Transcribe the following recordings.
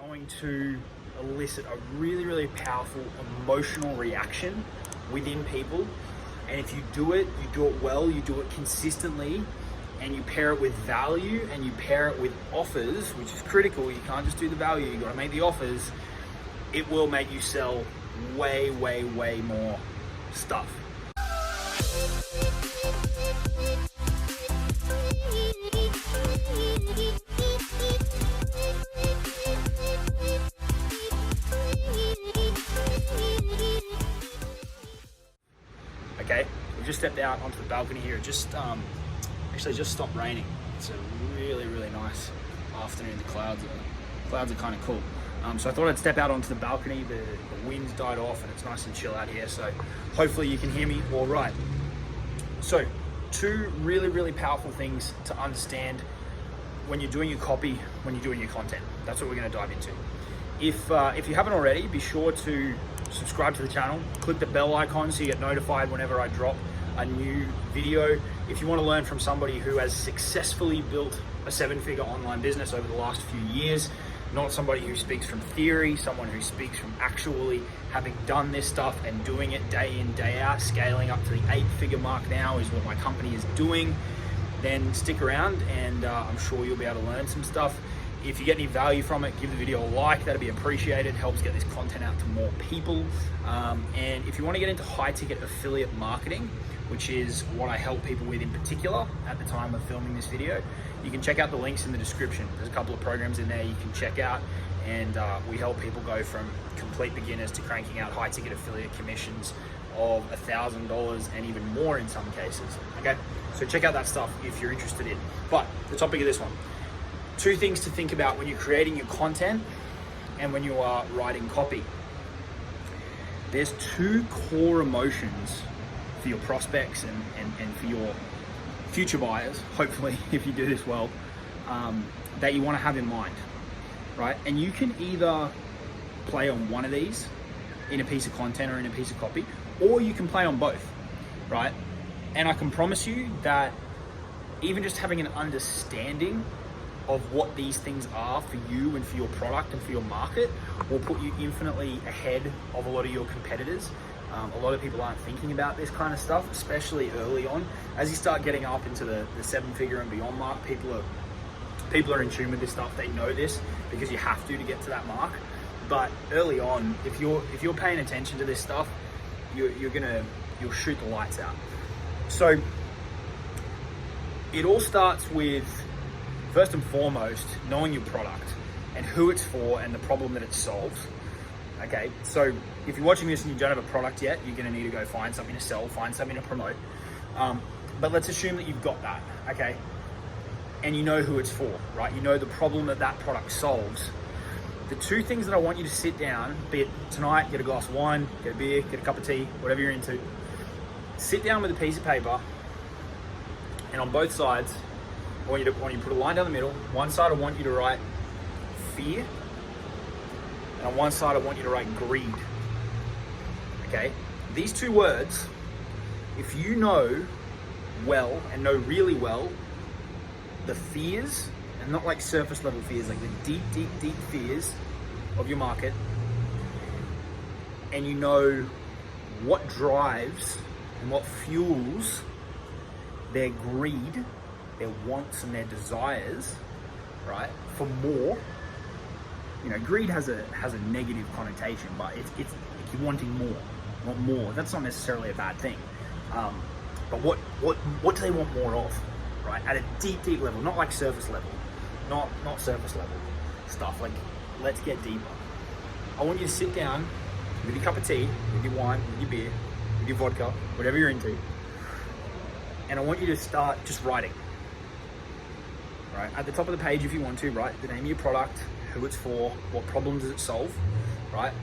going to elicit a really, really powerful emotional reaction within people. And if you do it well, you do it consistently, and you pair it with value and you pair it with offers, which is critical. You can't just do the value, you gotta make the offers. It will make you sell way, way, way more stuff. Okay, we just stepped out onto the balcony here. It just actually just stopped raining. It's a really, really nice afternoon. The clouds are kind of cool. So I thought I'd step out onto the balcony. The wind's died off and it's nice and chill out here. So hopefully you can hear me all right. So two really, really powerful things to understand when you're doing your copy, when you're doing your content. That's what we're going to dive into. If you haven't already, be sure to subscribe to the channel, click the bell icon so you get notified whenever I drop a new video. If you want to learn from somebody who has successfully built a 7-figure online business over the last few years, not somebody who speaks from theory, someone who speaks from actually having done this stuff and doing it day in, day out, scaling up to the 8-figure mark now is what my company is doing, then stick around and I'm sure you'll be able to learn some stuff. If you get any value from it, give the video a like, that'd be appreciated. Helps get this content out to more people. And if you want to get into high ticket affiliate marketing, which is what I help people with in particular at the time of filming this video, you can check out the links in the description. There's a couple of programs in there you can check out, and we help people go from complete beginners to cranking out high ticket affiliate commissions of $1,000 and even more in some cases. Okay, so check out that stuff if you're interested in. But the topic of this one, two things to think about when you're creating your content and when you are writing copy. There's two core emotions for your prospects and for your future buyers, hopefully, if you do this well, that you want to have in mind, right? And you can either play on one of these in a piece of content or in a piece of copy, or you can play on both, right? And I can promise you that even just having an understanding of what these things are for you and for your product and for your market will put you infinitely ahead of a lot of your competitors. A lot of people aren't thinking about this kind of stuff, especially early on. As you start getting up into the 7-figure and beyond mark, people are in tune with this stuff. They know this because you have to get to that mark. But early on, if you're paying attention to this stuff, you'll shoot the lights out. So it all starts with, first and foremost, knowing your product and who it's for and the problem that it solves. Okay, so if you're watching this and you don't have a product yet, you're gonna need to go find something to sell, find something to promote. But let's assume that you've got that, okay? And you know who it's for, right? You know the problem that that product solves. The two things that I want you to sit down, be it tonight, get a glass of wine, get a beer, get a cup of tea, whatever you're into, sit down with a piece of paper, and on both sides, I want you to put a line down the middle. One side I want you to write fear, and on one side I want you to write greed. Okay? These two words, if you know well and know really well the fears, and not like surface level fears, like the deep, deep, deep fears of your market, and you know what drives and what fuels their greed, their wants and their desires, right, for more. You know, greed has a negative connotation, but it's you're wanting more, want more. That's not necessarily a bad thing. But what do they want more of, right? At a deep, deep level, not like surface level, not surface level stuff. Like, let's get deeper. I want you to sit down with your cup of tea, with your wine, with your beer, with your vodka, whatever you're into, and I want you to start just writing. Right? At the top of the page, if you want to, write the name of your product, who it's for, what problem does it solve, right?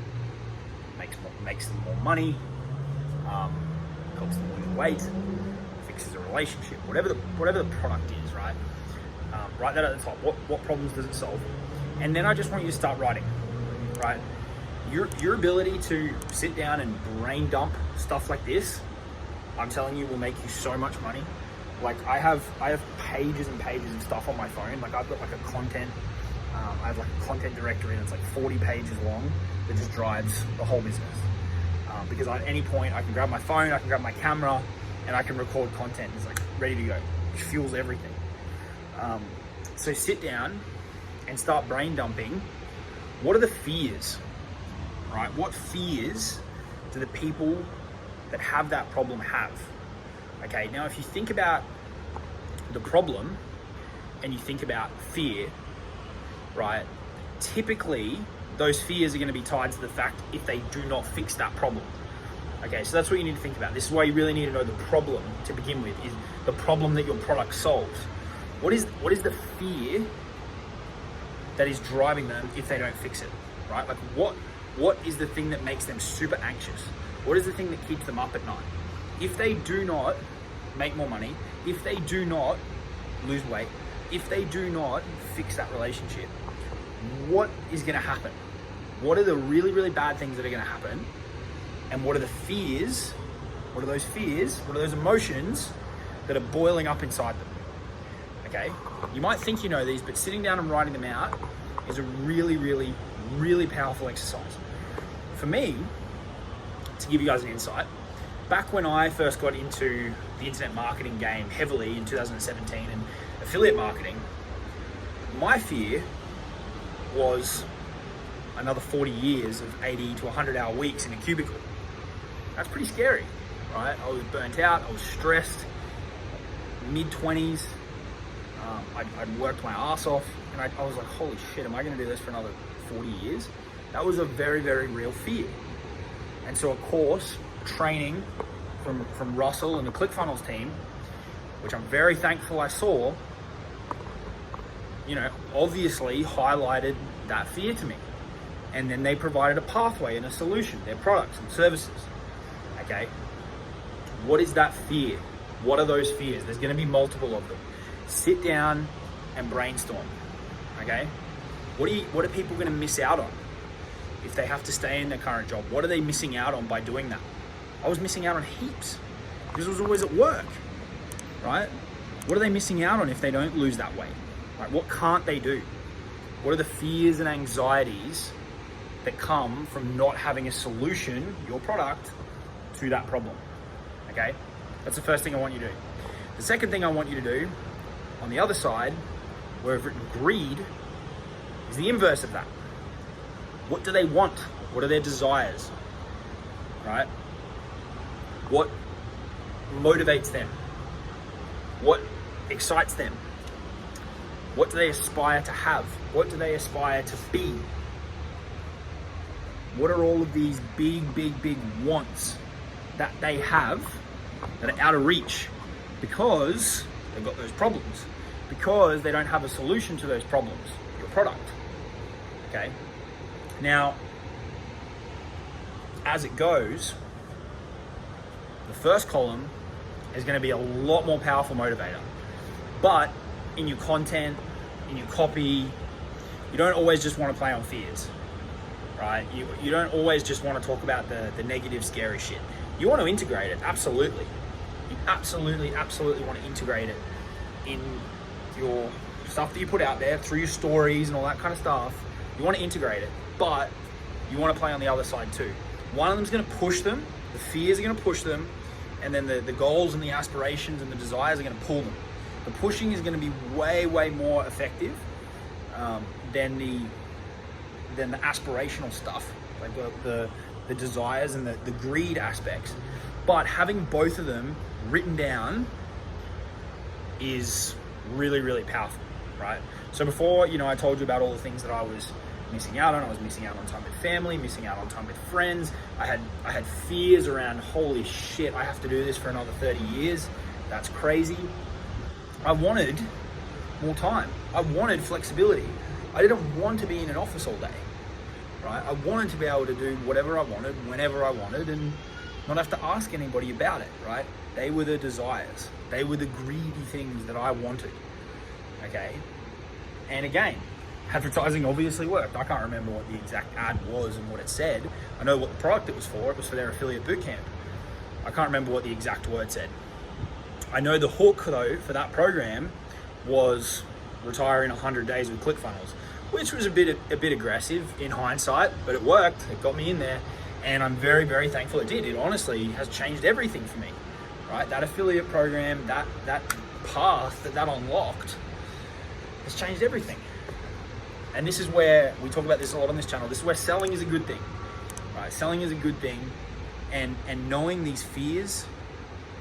Makes them more money, helps them lose weight, fixes a relationship, whatever the product is, right? Write that at the top. What problems does it solve? And then I just want you to start writing, right? Your ability to sit down and brain dump stuff like this, I'm telling you, will make you so much money. Like I have pages and pages of stuff on my phone. Like I've got like a content I have like a content directory that's like 40 pages long that just drives the whole business. Because at any point I can grab my phone, I can grab my camera, and I can record content. It's like ready to go, which fuels everything. So sit down and start brain dumping. What are the fears, right? What fears do the people that have that problem have? Okay, now if you think about the problem and you think about fear, right? Typically, those fears are going to be tied to the fact if they do not fix that problem. Okay, so that's what you need to think about. This is why you really need to know the problem to begin with, is the problem that your product solves. What is the fear that is driving them if they don't fix it, right? Like what is the thing that makes them super anxious? What is the thing that keeps them up at night? If they do not make more money, if they do not lose weight, if they do not fix that relationship, what is going to happen? What are the really, really bad things that are going to happen? And what are the fears? What are those fears? What are those emotions that are boiling up inside them? Okay, you might think you know these, but sitting down and writing them out is a really, really, really powerful exercise. For me, to give you guys an insight, back when I first got into the internet marketing game heavily in 2017 and affiliate marketing, my fear was another 40 years of 80 to 100 hour weeks in a cubicle. That's pretty scary, right? I was burnt out, I was stressed, mid-20s, I'd worked my ass off, and I was like, holy shit, am I gonna do this for another 40 years? That was a very, very real fear. And so of course, training from Russell and the ClickFunnels team, which I'm very thankful I saw, obviously highlighted that fear to me. And then they provided a pathway and a solution, their products and services. Okay, what is that fear? What are those fears? There's gonna be multiple of them. Sit down and brainstorm, okay? What are people gonna miss out on if they have to stay in their current job? What are they missing out on by doing that? I was missing out on heaps because I was always at work, right? What are they missing out on if they don't lose that weight? Right? What can't they do? What are the fears and anxieties that come from not having a solution, your product, to that problem? Okay, that's the first thing I want you to do. The second thing I want you to do, on the other side, where I've written greed, is the inverse of that. What do they want? What are their desires? Right? What motivates them? What excites them? What do they aspire to have? What do they aspire to be? What are all of these big, big, big wants that they have that are out of reach because they've got those problems, because they don't have a solution to those problems, your product? Okay. Now, as it goes, the first column is going to be a lot more powerful motivator. But in your content, in your copy, you don't always just want to play on fears, right? You don't always just want to talk about the negative, scary shit. You want to integrate it, absolutely. You absolutely want to integrate it in your stuff that you put out there, through your stories and all that kind of stuff. You want to integrate it, but you want to play on the other side too. One of them's going to push them, the fears are going to push them, and then the goals and the aspirations and the desires are going to pull them. The pushing is going to be way, way more effective than the aspirational stuff, like the desires and the greed aspects. But having both of them written down is really, really powerful, right? So before, I told you about all the things that I was missing out on. I was missing out on time with family, missing out on time with friends. I had fears around, holy shit, I have to do this for another 30 years. That's crazy. I wanted more time. I wanted flexibility. I didn't want to be in an office all day, right? I wanted to be able to do whatever I wanted, whenever I wanted, and not have to ask anybody about it, right? They were the desires. They were the greedy things that I wanted, okay? And again, advertising obviously worked. I can't remember what the exact ad was and what it said. I know what the product it was for. It was for their affiliate bootcamp. I can't remember what the exact word said. I know the hook though for that program was retire in 100 days with ClickFunnels. which was a bit aggressive in hindsight, but it worked. It got me in there, and I'm very, very thankful it did. It honestly has changed everything for me, right? That affiliate program, that path that unlocked has changed everything. And this is where we talk about this a lot on this channel. This is where selling is a good thing, right? Selling is a good thing, and knowing these fears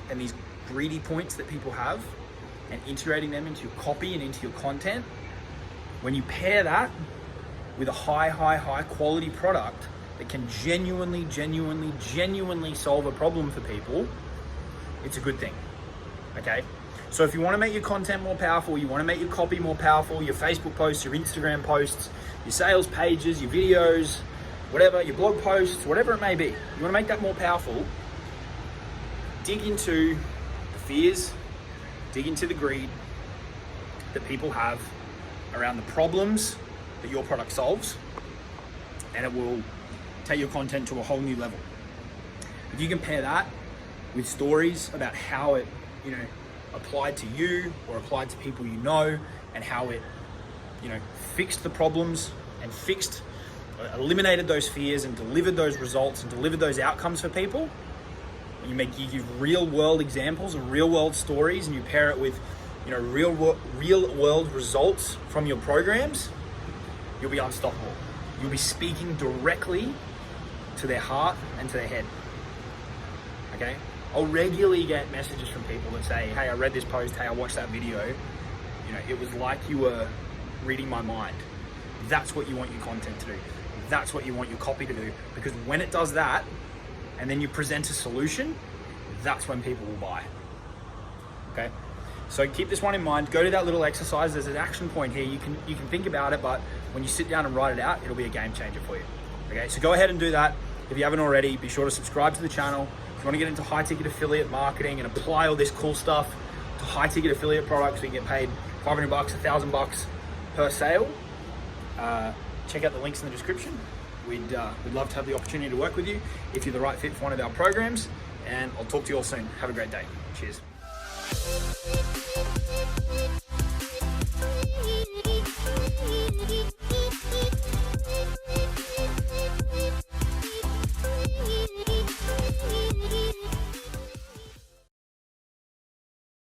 and these greedy points that people have and integrating them into your copy and into your content, when you pair that with a high quality product that can genuinely solve a problem for people, it's a good thing, okay? So if you want to make your content more powerful, you want to make your copy more powerful, your Facebook posts, your Instagram posts, your sales pages, your videos, whatever, your blog posts, whatever it may be, you want to make that more powerful, dig into the fears, dig into the greed that people have around the problems that your product solves, and it will take your content to a whole new level. If you compare that with stories about how it, applied to you or applied to people you know, and how it, fixed the problems and eliminated those fears and delivered those results and delivered those outcomes for people, and you give real world examples and real world stories, and you pair it with real world results from your programs, you'll be unstoppable. You'll be speaking directly to their heart and to their head. Okay? I'll regularly get messages from people that say, hey, I read this post, hey, I watched that video. It was like you were reading my mind. That's what you want your content to do. That's what you want your copy to do. Because when it does that, and then you present a solution, that's when people will buy. Okay? So keep this one in mind. Go to that little exercise. There's an action point here. You can think about it, but when you sit down and write it out, it'll be a game changer for you. Okay, so go ahead and do that. If you haven't already, be sure to subscribe to the channel. If you want to get into high ticket affiliate marketing and apply all this cool stuff to high ticket affiliate products, so you can get paid $500, $1,000 per sale, check out the links in the description. We'd love to have the opportunity to work with you if you're the right fit for one of our programs, and I'll talk to you all soon. Have a great day. Cheers. We'll be right back.